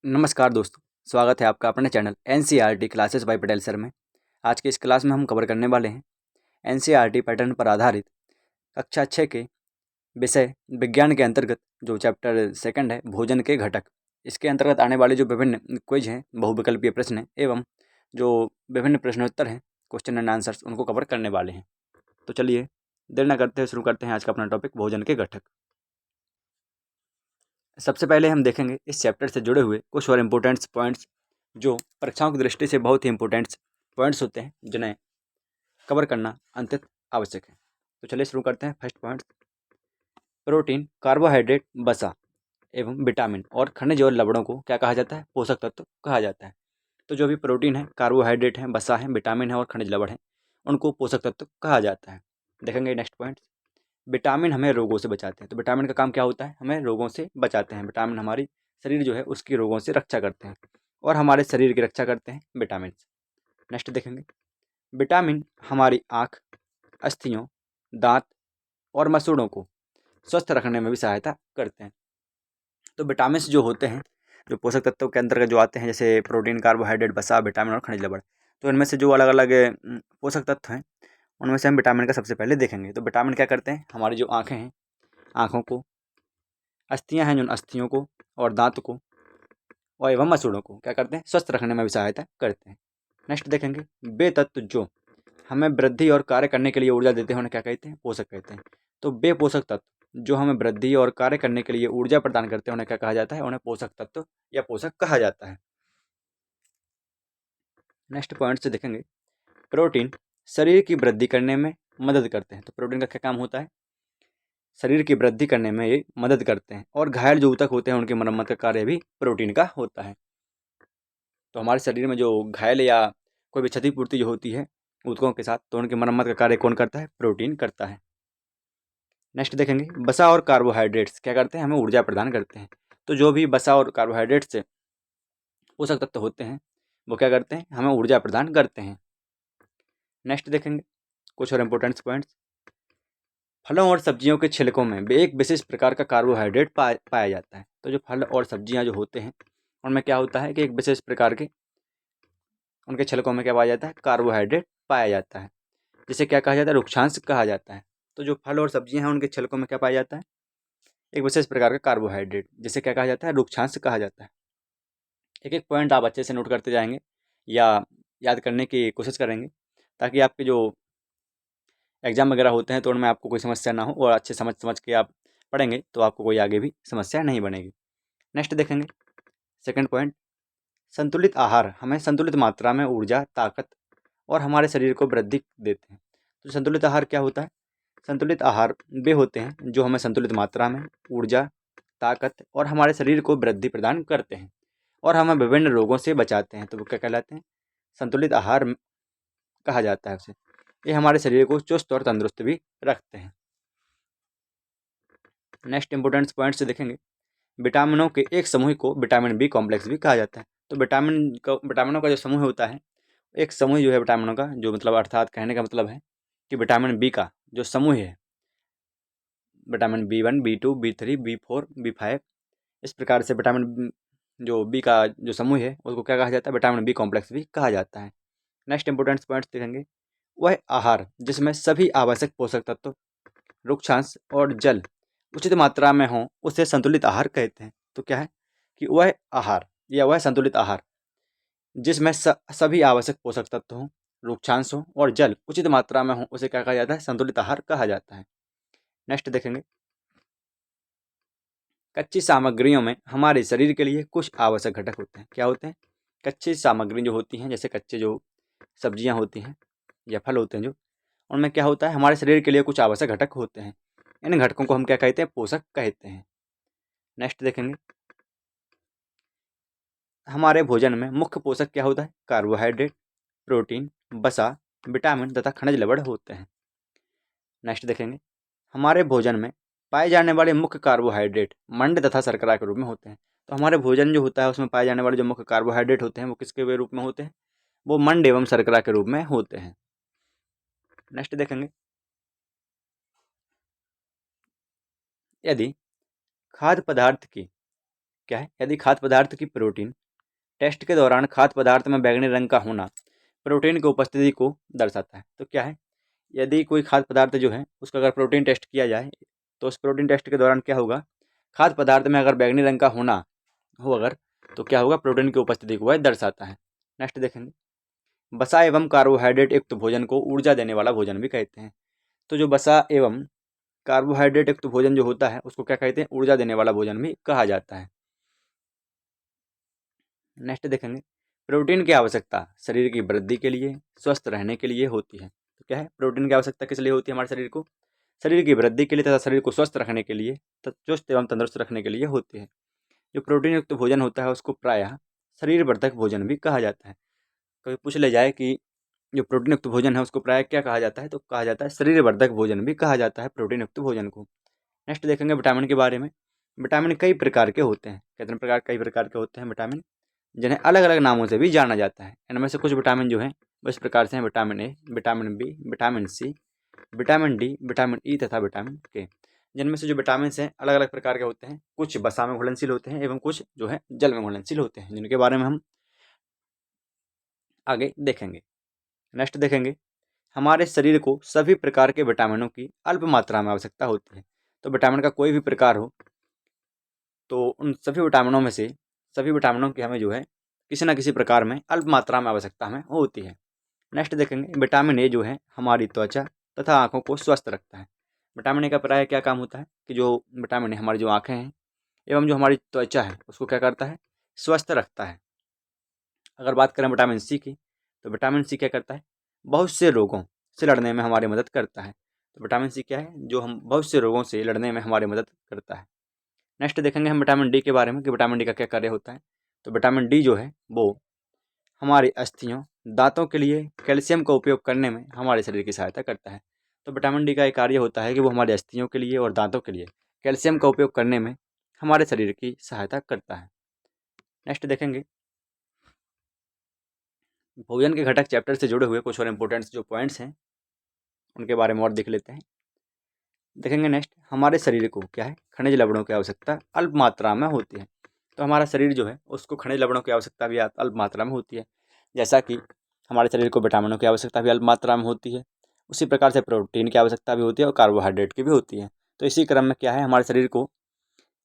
नमस्कार दोस्तों, स्वागत है आपका अपने channel NCERT classes bye Patel sir में। आज की इस क्लास में हम कवर करने वाले हैं एनसीईआरटी पैटर्न पर आधारित कक्षा 6 के विषय विज्ञान के अंतर्गत जो चैप्टर सेकंड है भोजन के घटक। इसके अंतर्गत आने वाले जो विभिन्न क्विज हैं, बहुविकल्पीय प्रश्न हैं एवं जो विभिन्न प्रश्नोत्तर हैं, क्वेश्चन एंड आंसर्स, उनको कवर करने वाले हैं। तो चलिए देर न करते हुए शुरू करते हैं आज का अपना टॉपिक भोजन के घटक। सबसे पहले हम देखेंगे इस चैप्टर से जुड़े हुए कुछ और इम्पोर्टेंट्स पॉइंट्स जो परीक्षाओं की दृष्टि से बहुत ही इम्पोर्टेंट्स पॉइंट्स होते हैं, जिन्हें कवर करना अत्यंत आवश्यक है। तो चलिए शुरू करते हैं। फर्स्ट पॉइंट, प्रोटीन, कार्बोहाइड्रेट, वसा एवं विटामिन और खनिज और लवणों को क्या कहा जाता है? पोषक तत्व कहा जाता है। तो जो भी प्रोटीन है, कार्बोहाइड्रेट है, वसा है, विटामिन है और खनिज लवण है, उनको पोषक तत्व कहा जाता है। देखेंगे नेक्स्ट पॉइंट, विटामिन हमें रोगों से बचाते हैं। तो विटामिन का काम क्या होता है? हमें रोगों से बचाते हैं। विटामिन हमारी शरीर जो है उसकी रोगों से रक्षा करते हैं और हमारे शरीर की रक्षा करते हैं विटामिन। नेक्स्ट देखेंगे, विटामिन हमारी आँख, अस्थियों, दांत और मसूड़ों को स्वस्थ रखने में भी सहायता करते हैं। तो विटामिन जो होते हैं, जो पोषक तत्वों के अंतर्गत जो आते हैं, जैसे प्रोटीन, कार्बोहाइड्रेट, वसा, विटामिन और खनिज लवण, तो इनमें से जो अलग अलग पोषक तत्व हैं, उनमें से हम विटामिन का सबसे पहले देखेंगे। तो विटामिन क्या करते हैं? हमारी जो आँखें हैं, आँखों को, अस्थियाँ हैं, जो अस्थियों को और दांत को और एवं मसूड़ों को क्या करते हैं? स्वस्थ रखने में भी सहायता करते हैं। नेक्स्ट देखेंगे, वे तत्व जो हमें वृद्धि और कार्य करने के लिए ऊर्जा देते हैं उन्हें क्या कहते हैं? पोषक कहते हैं। तो वे पोषक तत्व जो हमें वृद्धि और कार्य करने के लिए ऊर्जा प्रदान करते हैं उन्हें क्या कहा जाता है? उन्हें पोषक तत्व या पोषक कहा जाता है। नेक्स्ट पॉइंट से देखेंगे, प्रोटीन शरीर की वृद्धि करने में मदद करते हैं। तो प्रोटीन का क्या काम होता है? शरीर की वृद्धि करने में ये मदद करते हैं और घायल जो ऊतक होते हैं उनकी मरम्मत का कार्य भी प्रोटीन का होता है। तो हमारे शरीर में जो घायल या कोई भी क्षतिपूर्ति जो होती है ऊतकों के साथ, तो उनकी मरम्मत का कार्य कौन करता है? प्रोटीन करता है। नेक्स्ट देखेंगे, वसा और कार्बोहाइड्रेट्स क्या करते हैं? हमें ऊर्जा प्रदान करते हैं। तो जो भी वसा और कार्बोहाइड्रेट्स से पोषक तत्व होते हैं वो क्या करते हैं? हमें ऊर्जा प्रदान करते हैं। नेक्स्ट देखेंगे कुछ और इम्पोर्टेंट पॉइंट्स, फलों और सब्जियों के छिलकों में एक विशेष प्रकार का कार्बोहाइड्रेट पाया जाता है। तो जो फल और सब्जियां जो होते हैं उनमें क्या होता है कि एक विशेष प्रकार के उनके छिलकों में क्या पाया जाता है? कार्बोहाइड्रेट पाया जाता है, जिसे क्या कहा जाता है? रुक्षांश कहा जाता है। तो जो फल और सब्जियां हैं उनके छिलकों में क्या पाया जाता है? एक विशेष प्रकार का कार्बोहाइड्रेट, जिसे क्या कहा जाता है? रुक्षांश कहा जाता है। एक एक पॉइंट आप अच्छे से नोट करते जाएंगे या याद करने की कोशिश करेंगे, ताकि आपके जो एग्जाम वगैरह होते हैं तो उनमें आपको कोई समस्या ना हो और अच्छे समझ समझ के आप पढ़ेंगे तो आपको कोई आगे भी समस्या नहीं बनेगी। नेक्स्ट देखेंगे सेकंड पॉइंट, संतुलित आहार हमें संतुलित मात्रा में ऊर्जा, ताकत और हमारे शरीर को वृद्धि देते हैं। तो संतुलित आहार क्या होता है? संतुलित आहार वे होते हैं जो हमें संतुलित मात्रा में ऊर्जा, ताकत और हमारे शरीर को वृद्धि प्रदान करते हैं और हमें विभिन्न रोगों से बचाते हैं। तो वो क्या कहलाते हैं? संतुलित आहार कहा जाता है उसे। ये हमारे शरीर को चुस्त और तंदुरुस्त भी रखते हैं। नेक्स्ट इंपोर्टेंट पॉइंट से देखेंगे, विटामिनों के एक समूह को विटामिन बी कॉम्प्लेक्स भी कहा जाता है। तो विटामिनों का जो समूह होता है, एक समूह जो है विटामिनों का, जो मतलब अर्थात कहने का मतलब है कि विटामिन बी का जो समूह है, vitamin B1, B2, B3, B4, B5, इस प्रकार से विटामिन जो बी का जो समूह है उसको क्या कहा जाता है? विटामिन बी कॉम्प्लेक्स भी कहा जाता है। नेक्स्ट इंपोर्टेंट पॉइंट्स देखेंगे, वह आहार जिसमें सभी आवश्यक पोषक तत्व, रुक्षांश और जल उचित मात्रा में हो उसे संतुलित आहार कहते हैं। तो क्या है कि वह आहार या वह संतुलित आहार जिसमें सभी आवश्यक पोषक तत्व हों, रुक्षांश हो और जल उचित मात्रा में हो उसे क्या कहा जाता है? संतुलित आहार कहा जाता है। नेक्स्ट देखेंगे, कच्ची सामग्रियों में हमारे शरीर के लिए कुछ आवश्यक घटक होते हैं। क्या होते हैं? कच्ची सामग्री जो होती हैं, जैसे कच्चे जो सब्जियां होती हैं या फल होते हैं, जो उनमें क्या होता है? हमारे शरीर के लिए कुछ आवश्यक घटक होते हैं। इन घटकों को हम क्या कहते हैं? पोषक कहते हैं। नेक्स्ट देखेंगे, हमारे भोजन में मुख्य पोषक क्या होता है? कार्बोहाइड्रेट, प्रोटीन, वसा, विटामिन तथा खनिज लवण होते हैं। नेक्स्ट देखेंगे, हमारे भोजन में पाए जाने वाले मुख्य कार्बोहाइड्रेट मंड तथा शर्करा के रूप में होते हैं। तो हमारे भोजन जो होता है उसमें पाए जाने वाले जो मुख्य कार्बोहाइड्रेट होते हैं वो किसके रूप में होते हैं? वो मंड एवं शर्करा के रूप में होते हैं। नेक्स्ट देखेंगे, यदि खाद्य पदार्थ की क्या है, यदि खाद्य पदार्थ की प्रोटीन टेस्ट के दौरान खाद्य पदार्थ में बैंगनी रंग का होना प्रोटीन की उपस्थिति को दर्शाता है। तो क्या है, यदि कोई खाद्य पदार्थ जो है उसका अगर प्रोटीन टेस्ट किया जाए तो उस प्रोटीन टेस्ट के दौरान क्या होगा, खाद्य पदार्थ में अगर बैंगनी रंग का होना हो अगर, तो क्या होगा, प्रोटीन की उपस्थिति को वह दर्शाता है। नेक्स्ट देखेंगे, वसा एवं कार्बोहाइड्रेट युक्त भोजन को ऊर्जा देने वाला भोजन भी कहते हैं। तो जो वसा एवं कार्बोहाइड्रेट युक्त भोजन जो होता है उसको क्या कहते हैं, ऊर्जा देने वाला भोजन भी कहा जाता है। नेक्स्ट देखेंगे, प्रोटीन की आवश्यकता शरीर की वृद्धि के लिए, स्वस्थ रहने के लिए होती है। तो क्या है, प्रोटीन की आवश्यकता किस लिए होती है, हमारे शरीर को शरीर की वृद्धि के लिए तथा शरीर को स्वस्थ रखने के लिए, चुस्त एवं तंदुरुस्त रखने के लिए होती है। जो प्रोटीन युक्त भोजन होता है उसको प्रायः शरीर वर्धक भोजन भी कहा जाता है। कभी पूछ ले जाए कि जो प्रोटीन युक्त भोजन है उसको प्रायः क्या कहा जाता है, तो कहा जाता है शरीर वर्धक भोजन भी कहा जाता है प्रोटीन युक्त भोजन को। नेक्स्ट देखेंगे विटामिन के बारे में। विटामिन कई प्रकार के होते हैं, कितने प्रकार, कई प्रकार के होते हैं विटामिन, जिन्हें अलग अलग नामों से भी जाना जाता है। इनमें से कुछ विटामिन जो हैं वो इस प्रकार से हैं, vitamin A, vitamin B, vitamin C, vitamin D, vitamin E तथा विटामिन के। जिनमें से जो विटामिन हैं अलग अलग प्रकार के होते हैं, कुछ वसा में घुलनशील होते हैं एवं कुछ जो है जल में घुलनशील होते हैं, जिनके बारे में हम आगे देखेंगे। नेक्स्ट देखेंगे, हमारे शरीर को सभी प्रकार के विटामिनों की अल्प मात्रा में आवश्यकता होती है। तो विटामिन का कोई भी प्रकार हो तो उन सभी विटामिनों में से सभी विटामिनों की हमें जो है किसी न किसी प्रकार में अल्प मात्रा में आवश्यकता हमें होती है। नेक्स्ट देखेंगे, विटामिन ए जो है हमारी त्वचा तथा आँखों को स्वस्थ रखता है। विटामिन ए का प्राय क्या काम होता है कि जो विटामिन ए हमारी जो आँखें हैं एवं जो हमारी त्वचा है उसको क्या करता है, स्वस्थ रखता है। अगर बात करें विटामिन सी की, तो विटामिन सी क्या करता है, बहुत से रोगों से लड़ने में हमारी मदद करता है। तो विटामिन सी क्या है, जो हम बहुत से रोगों से लड़ने में हमारी मदद करता है। नेक्स्ट देखेंगे हम विटामिन डी के बारे में कि विटामिन डी का क्या कार्य होता है। तो विटामिन डी जो है वो हमारी अस्थियों, दांतों के लिए कैल्शियम का उपयोग करने में हमारे शरीर की सहायता करता है। तो विटामिन डी का एक कार्य होता है कि वो हमारी अस्थियों के लिए और दांतों के लिए कैल्शियम का उपयोग करने में हमारे शरीर की सहायता करता है। नेक्स्ट देखेंगे, भोजन के घटक चैप्टर से जुड़े हुए कुछ और इम्पोर्टेंट जो पॉइंट्स हैं उनके बारे में और देख लेते हैं। देखेंगे नेक्स्ट, हमारे शरीर को क्या है, खनिज लवणों की आवश्यकता अल्प मात्रा में होती है। तो हमारा शरीर जो है उसको खनिज लवणों की आवश्यकता भी अल्प मात्रा में होती है। जैसा कि हमारे शरीर को विटामिनों की आवश्यकता भी अल्प मात्रा में होती है, उसी प्रकार से प्रोटीन की आवश्यकता भी होती है और कार्बोहाइड्रेट की भी होती है। तो इसी क्रम में क्या है, हमारे शरीर को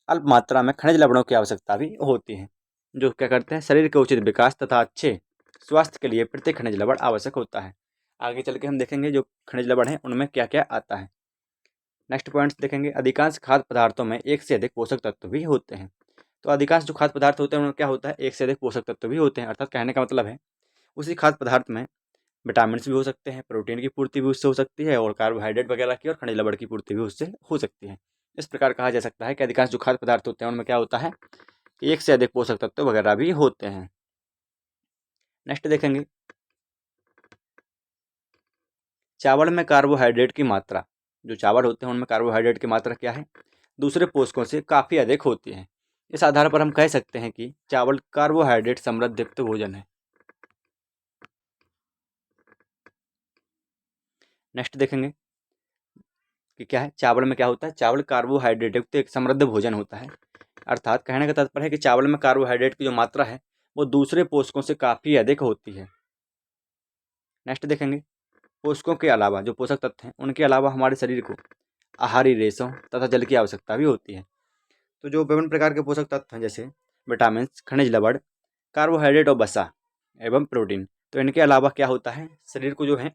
अल्प मात्रा में खनिज लवणों की आवश्यकता भी होती है, जो क्या करते हैं, शरीर के उचित विकास तथा अच्छे स्वास्थ्य के लिए प्रत्येक खनिज लवण आवश्यक होता है। आगे चल के हम देखेंगे जो खनिज लवण है उनमें क्या क्या आता है। नेक्स्ट पॉइंट्स देखेंगे, अधिकांश खाद्य पदार्थों में एक से अधिक पोषक तत्व भी होते हैं। तो अधिकांश जो खाद्य पदार्थ होते हैं उनमें क्या होता है, एक से अधिक पोषक तत्व भी होते हैं। अर्थात कहने का मतलब है उसी खाद्य पदार्थ में विटामिन भी हो सकते हैं, प्रोटीन की पूर्ति भी उससे हो सकती है और कार्बोहाइड्रेट वगैरह की और खनिज लवण की पूर्ति भी उससे हो सकती है। इस प्रकार कहा जा सकता है कि अधिकांश जो खाद्य पदार्थ होते हैं उनमें क्या होता है, एक से अधिक पोषक तत्व वगैरह भी होते हैं। नेक्स्ट देखेंगे, चावल में कार्बोहाइड्रेट की मात्रा, जो चावल होते हैं उनमें कार्बोहाइड्रेट की मात्रा क्या है, दूसरे पोषकों से काफ़ी अधिक होती है। इस आधार पर हम कह सकते हैं कि चावल कार्बोहाइड्रेट समृद्ध युक्त भोजन है। नेक्स्ट देखेंगे कि क्या है, चावल में क्या होता है, चावल कार्बोहाइड्रेट युक्त एक समृद्ध भोजन होता है। अर्थात कहने का तात्पर्य है कि चावल में कार्बोहाइड्रेट की जो मात्रा है वो दूसरे पोषकों से काफ़ी अधिक होती है। नेक्स्ट देखेंगे, पोषकों के अलावा जो पोषक तत्व हैं उनके अलावा हमारे शरीर को आहारी रेशों तथा जल की आवश्यकता भी होती है। तो जो विभिन्न प्रकार के पोषक तत्व हैं जैसे विटामिन, खनिज लवण, कार्बोहाइड्रेट और वसा एवं प्रोटीन, तो इनके अलावा क्या होता है, शरीर को जो है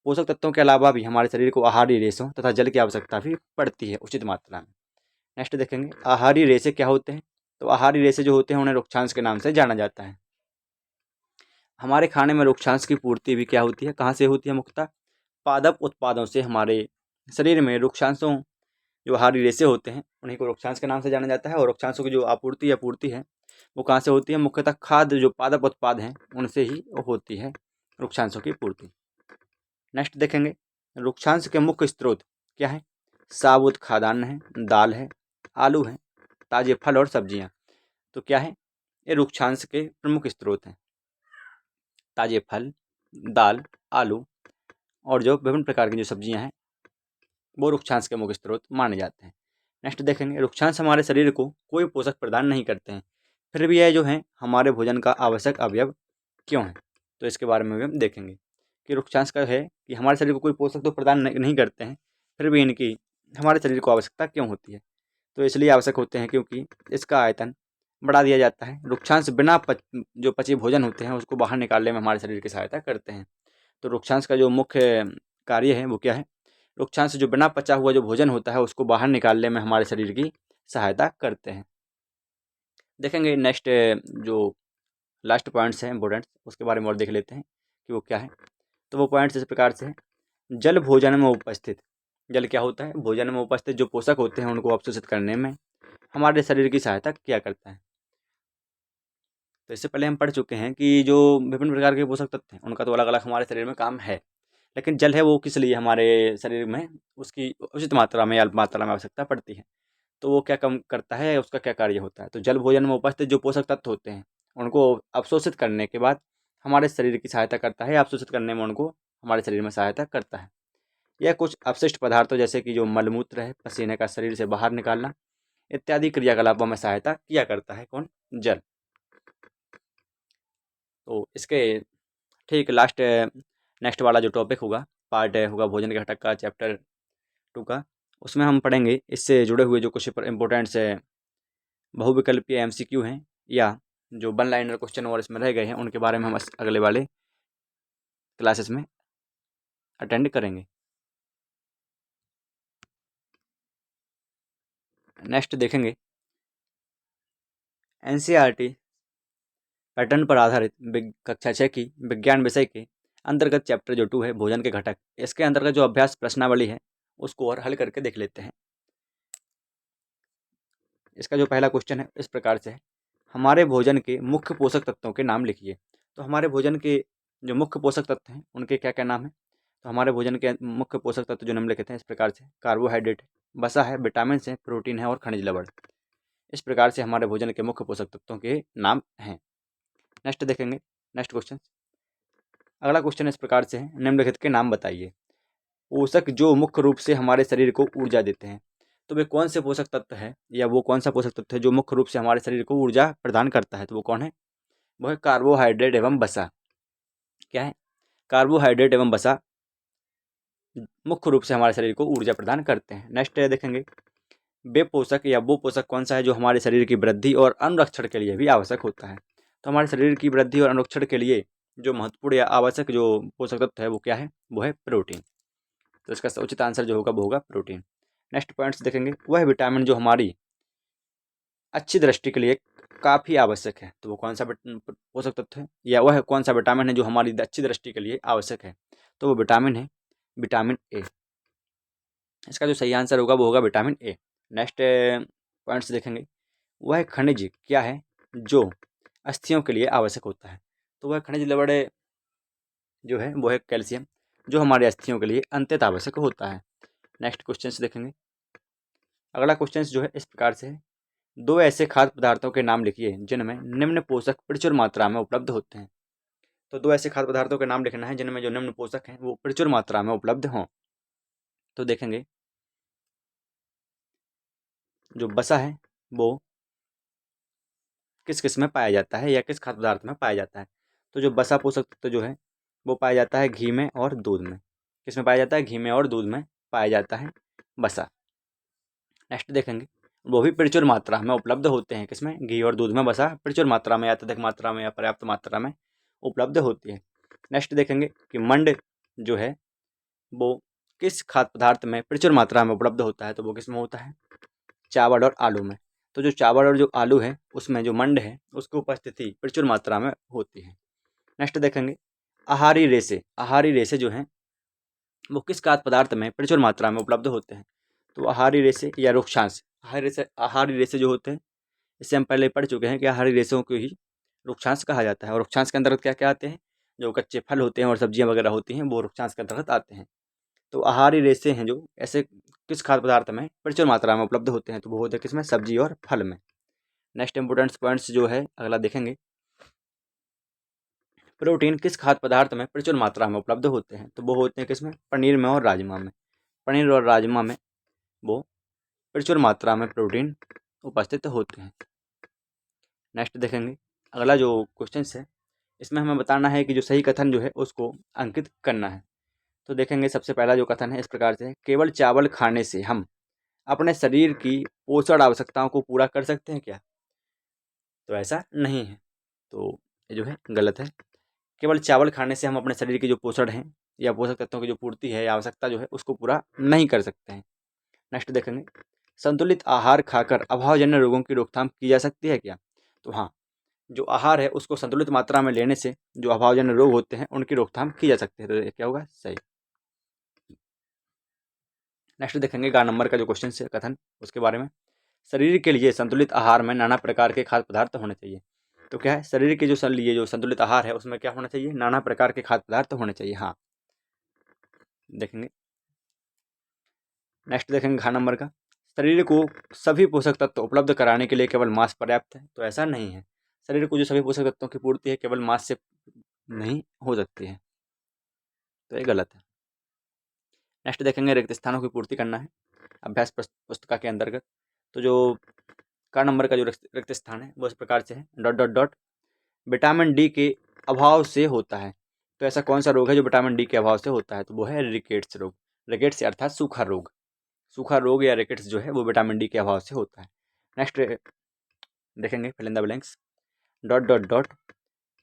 पोषक तत्वों के अलावा भी हमारे शरीर को आहारी रेशों तथा जल की आवश्यकता भी पड़ती है उचित मात्रा में। नेक्स्ट देखेंगे, आहारी रेशे क्या होते हैं। तो आहारी रेशे जो होते हैं उन्हें रुक्षांश के नाम से जाना जाता है। हमारे खाने में रुक्षांश की पूर्ति भी क्या होती है, कहाँ से होती है, मुख्यतः पादप उत्पादों से हमारे शरीर में रुक्षांशों, जो आहारी रेशे होते हैं उन्हीं को रुक्षांश के नाम से जाना जाता है। और रुक्षांशों की जो आपूर्ति या पूर्ति है वो कहाँ से होती है, मुख्यतः खाद्य जो पादप उत्पाद हैं उनसे ही होती है रुक्षांशों की पूर्ति। नेक्स्ट देखेंगे, रुक्षांश के मुख्य स्रोत क्या है, साबुत खाद्यान्न है, दाल है, आलू है, ताजे फल और सब्जियां। तो क्या है, ये रुक्षांश के प्रमुख स्रोत हैं। ताजे फल, दाल, आलू और जो विभिन्न प्रकार की जो सब्जियां हैं वो रुक्षांश के मुख्य स्रोत माने जाते हैं। नेक्स्ट देखेंगे, वृक्षांश हमारे शरीर को कोई पोषक प्रदान नहीं करते हैं, फिर भी यह जो है हमारे भोजन का आवश्यक अवयव क्यों है। तो इसके बारे में भी हम देखेंगे कि वृक्षांश का है कि हमारे शरीर को कोई पोषक तो प्रदान नहीं करते हैं, फिर भी इनकी हमारे शरीर को आवश्यकता क्यों होती है। तो इसलिए आवश्यक होते हैं क्योंकि इसका आयतन बढ़ा दिया जाता है। वृक्षांश बिना जो पचे भोजन होते हैं उसको बाहर निकालने में हमारे शरीर की सहायता करते हैं। तो वृक्षांश का जो मुख्य कार्य है वो क्या है, वृक्षांश जो बिना पचा हुआ जो भोजन होता है उसको बाहर निकालने में हमारे शरीर की सहायता करते हैं। देखेंगे नेक्स्ट जो लास्ट पॉइंट्स हैं इंपॉर्टेंट, उसके बारे में और देख लेते हैं कि वो क्या है। तो वो पॉइंट्स इस प्रकार से हैं, जल भोजन में उपस्थित, जल क्या होता है, भोजन में उपस्थित जो पोषक होते हैं उनको अवशोषित करने में हमारे शरीर की सहायता क्या करता है। तो इससे पहले हम पढ़ चुके हैं कि जो विभिन्न प्रकार के पोषक तत्व हैं उनका तो अलग अलग हमारे शरीर में काम है, लेकिन जल है वो किस लिए हमारे शरीर में उसकी उचित मात्रा में या अल्प मात्रा में आवश्यकता पड़ती है। तो वो क्या कम करता है, उसका क्या कार्य होता है। तो जल भोजन में उपस्थित जो पोषक तत्व होते हैं उनको अवशोषित करने के बाद हमारे शरीर की सहायता करता है, अवशोषित करने में उनको हमारे शरीर में सहायता करता है। यह कुछ अपशिष्ट पदार्थों जैसे कि जो मलमूत्र है, पसीने का शरीर से बाहर निकालना इत्यादि क्रियाकलापों में सहायता किया करता है कौन, जल। तो इसके ठीक लास्ट नेक्स्ट वाला जो टॉपिक होगा, पार्ट होगा भोजन के घटक का, चैप्टर 2 का, उसमें हम पढ़ेंगे इससे जुड़े हुए जो कुछ इंपॉर्टेंट से बहुविकल्पीय एमसीक्यू हैं या जो वन लाइनर क्वेश्चन और इसमें रह गए हैं उनके बारे में हम अगले वाले क्लासेस में अटेंड करेंगे। नेक्स्ट देखेंगे एनसीईआरटी पैटर्न पर आधारित कक्षा 6 की विज्ञान विषय के अंतर्गत चैप्टर जो 2 है भोजन के घटक, इसके अंतर्गत जो अभ्यास प्रश्नावली है उसको और हल करके देख लेते हैं। इसका जो पहला क्वेश्चन है इस प्रकार से है, हमारे भोजन के मुख्य पोषक तत्वों के नाम लिखिए। तो हमारे भोजन के जो मुख्य पोषक तत्व हैं उनके क्या क्या नाम है। तो हमारे भोजन के मुख्य पोषक तत्व जो निम्नलिखित हैं इस प्रकार से, कार्बोहाइड्रेट है, वसा है, विटामिन है, प्रोटीन है और खनिज लवण। इस प्रकार से हमारे भोजन के मुख्य पोषक तत्वों के नाम हैं। नेक्स्ट देखेंगे, नेक्स्ट क्वेश्चन, अगला क्वेश्चन इस प्रकार से है, निम्नलिखित के नाम बताइए। पोषक जो मुख्य रूप से हमारे शरीर को ऊर्जा देते हैं। तो वे कौन से पोषक तत्व है या वो कौन सा पोषक तत्व है जो मुख्य रूप से हमारे शरीर को ऊर्जा प्रदान करता है। तो वो कौन है, वो है कार्बोहाइड्रेट एवं वसा। क्या है, कार्बोहाइड्रेट एवं वसा मुख्य रूप से हमारे शरीर को ऊर्जा प्रदान करते हैं। नेक्स्ट देखेंगे, वे पोषक या वो पोषक कौन सा है जो हमारे शरीर की वृद्धि और अनुरक्षण के लिए भी आवश्यक होता है। तो हमारे शरीर की वृद्धि और अनुरक्षण के लिए जो महत्वपूर्ण या आवश्यक जो पोषक तत्व है वो क्या है, वो है प्रोटीन। तो इसका उचित आंसर जो होगा वो होगा प्रोटीन। नेक्स्ट पॉइंट्स देखेंगे, वह विटामिन जो हमारी अच्छी दृष्टि के लिए काफ़ी आवश्यक है। तो वो कौन सा पोषक तत्व है या वह कौन सा विटामिन है जो हमारी अच्छी दृष्टि के लिए आवश्यक है। तो वो विटामिन है विटामिन ए। इसका जो सही आंसर होगा वो होगा विटामिन ए। नेक्स्ट पॉइंट्स देखेंगे, वह खनिज क्या है जो अस्थियों के लिए आवश्यक होता है। तो वह खनिज लवण जो है वो है कैल्शियम, जो हमारे अस्थियों के लिए अंत्यत आवश्यक होता है। नेक्स्ट क्वेश्चन देखेंगे, अगला क्वेश्चन जो है इस प्रकार से है, दो ऐसे खाद्य पदार्थों के नाम लिखिए जिनमें निम्न पोषक प्रचुर मात्रा में उपलब्ध होते हैं। तो दो ऐसे खाद्य पदार्थों के नाम लिखना है जिनमें जो निम्न पोषक हैं वो प्रचुर मात्रा में उपलब्ध हों। तो देखेंगे जो वसा है वो किस किस में पाया जाता है या किस खाद्य पदार्थ में पाया जाता है। तो जो वसा पोषक तत्व जो है वो पाया जाता है घी में और दूध में। किस में पाया जाता है, घी में और दूध में पाया जाता है वसा। नेक्स्ट देखेंगे, वो भी प्रचुर मात्रा में उपलब्ध होते हैं, किसमें, घी और दूध में वसा प्रचुर मात्रा में या अत्यधिक मात्रा में या पर्याप्त मात्रा में उपलब्ध होती है। नेक्स्ट देखेंगे कि मंड जो है वो किस खाद्य पदार्थ में प्रचुर मात्रा में उपलब्ध होता है। तो वो किस में होता है, चावल और आलू में। तो जो चावल और जो आलू है उसमें जो मंड है उसकी उपस्थिति प्रचुर मात्रा में होती है। नेक्स्ट देखेंगे, आहारी रेशे जो हैं वो किस खाद्य पदार्थ में प्रचुर मात्रा में उपलब्ध होते हैं। तो आहारी रेशे या रुक्षांश, आहारी रेशे जो होते हैं इससे हम पहले पढ़ चुके हैं कि आहारी रेशों को ही रुक्षांश कहा जाता है। और रुक्षांश के अंतर्गत क्या क्या आते हैं, जो कच्चे फल होते हैं और सब्जियां वगैरह होती हैं वो रुक्षांश के अंतर्गत आते हैं। तो आहारी रेशे हैं जो ऐसे किस खाद्य पदार्थ में प्रचुर मात्रा में उपलब्ध होते हैं। तो वो होते हैं किसमें, सब्जी और फल में। नेक्स्ट इंपोर्टेंट पॉइंट्स जो है अगला देखेंगे, प्रोटीन किस खाद्य पदार्थ में प्रचुर मात्रा में उपलब्ध होते हैं। तो वो होते हैं किसमें, पनीर में और राजमा में। पनीर और राजमा में वो प्रचुर मात्रा में प्रोटीन उपस्थित होते हैं। नेक्स्ट देखेंगे अगला जो क्वेश्चन है, इसमें हमें बताना है कि जो सही कथन जो है उसको अंकित करना है। तो देखेंगे सबसे पहला जो कथन है इस प्रकार से है, केवल चावल खाने से हम अपने शरीर की पोषण आवश्यकताओं को पूरा कर सकते हैं क्या? तो ऐसा नहीं है, तो ये जो है गलत है। केवल चावल खाने से हम अपने शरीर की जो पोषण है या पोषक तत्वों की जो पूर्ति है या आवश्यकता जो है उसको पूरा नहीं कर सकते हैं। नेक्स्ट देखेंगे संतुलित आहार खाकर अभावजन्य रोगों की रोकथाम की जा सकती है क्या? तो हाँ, जो आहार है उसको संतुलित मात्रा में लेने से जो अभावजन्य रोग होते हैं उनकी रोकथाम की जा सकती है। तो ये क्या होगा? सही। नेक्स्ट देखेंगे 11 नंबर का जो क्वेश्चन है कथन उसके बारे में, शरीर के लिए संतुलित आहार में नाना प्रकार के खाद्य पदार्थ होने चाहिए। तो क्या है, शरीर के जो लिए जो संतुलित आहार है उसमें क्या होना चाहिए? नाना प्रकार के खाद्य पदार्थ होने चाहिए। हाँ, देखेंगे नेक्स्ट देखेंगे घ नंबर का, शरीर को सभी पोषक तत्व उपलब्ध कराने के लिए केवल मांस पर्याप्त है। तो ऐसा नहीं है, शरीर को जो सभी पोषक तत्वों की पूर्ति है केवल मांस से नहीं हो सकती है, तो ये गलत है। नेक्स्ट देखेंगे रिक्त स्थानों की पूर्ति करना है अभ्यास पुस्तिका के अंतर्गत। तो जो क नंबर का जो रिक्त स्थान है वो इस प्रकार से है, dot dot dot vitamin D के अभाव से होता है। तो ऐसा कौन सा रोग है जो विटामिन डी के अभाव से होता है? तो वो है रिकेट्स रोग। रिकेट्स अर्थात सूखा रोग। सूखा रोग या रिकेट्स जो है वो विटामिन डी के अभाव से होता है। नेक्स्ट देखेंगे fill in the blanks, dot dot dot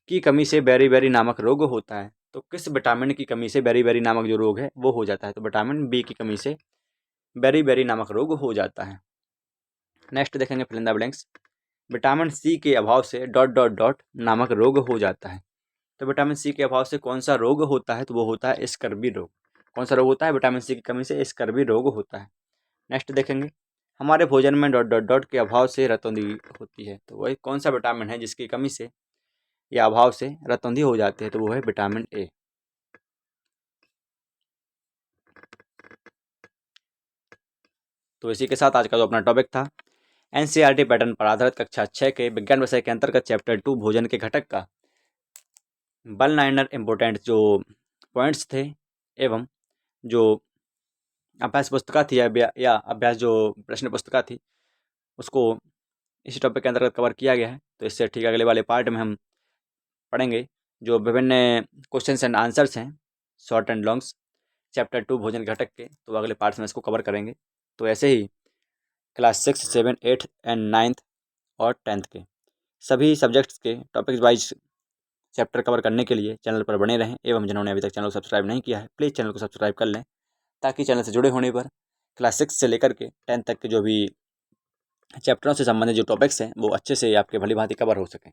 की कमी से बेरी नामक रोग होता है। तो किस विटामिन की कमी से बेरी नामक जो रोग है वो हो जाता है? तो विटामिन बी की कमी से बेरी नामक रोग हो जाता है। नेक्स्ट देखेंगे fill in the blanks, vitamin C के अभाव से डॉट डॉट डॉट नामक रोग हो जाता है। तो विटामिन सी के अभाव से कौन सा रोग होता है? तो वो होता है स्कर्वी रोग। कौन सा रोग होता है? विटामिन सी की कमी से स्कर्वी रोग होता है। नेक्स्ट देखेंगे हमारे भोजन में डॉट डॉट डॉट के अभाव से रतौंधी होती है। तो वही कौन सा विटामिन है जिसकी कमी से या अभाव से रतौंधी हो जाती है? तो वो है विटामिन ए। तो इसी के साथ आज का जो अपना टॉपिक था एनसीईआरटी पैटर्न पर आधारित कक्षा 6 के विज्ञान विषय के अंतर्गत चैप्टर 2 भोजन के घटक का 1 इम्पोर्टेंट जो पॉइंट्स थे एवं जो अभ्यास पुस्तिका थी या अभ्यास जो प्रश्न पुस्तिका थी उसको इसी टॉपिक के अंतर्गत कवर किया गया है। तो इससे ठीक अगले वाले पार्ट में हम पढ़ेंगे जो विभिन्न क्वेश्चंस एंड आंसर्स हैं शॉर्ट एंड लॉन्ग्स चैप्टर 2 भोजन घटक के। तो अगले पार्ट्स में इसको कवर करेंगे। तो ऐसे ही क्लास 6, 7, 8 एंड 9th और 10th के सभी सब्जेक्ट्स के टॉपिक्स वाइज चैप्टर कवर करने के लिए चैनल पर बने रहें एवं जिन्होंने अभी तक चैनल को सब्सक्राइब नहीं किया है प्लीज़ चैनल को सब्सक्राइब कर लें, ताकि चैनल से जुड़े होने पर क्लास 6 से लेकर के 10th तक के जो भी चैप्टरों से संबंधित जो टॉपिक्स हैं वो अच्छे से आपके भली भांति कवर हो सकें।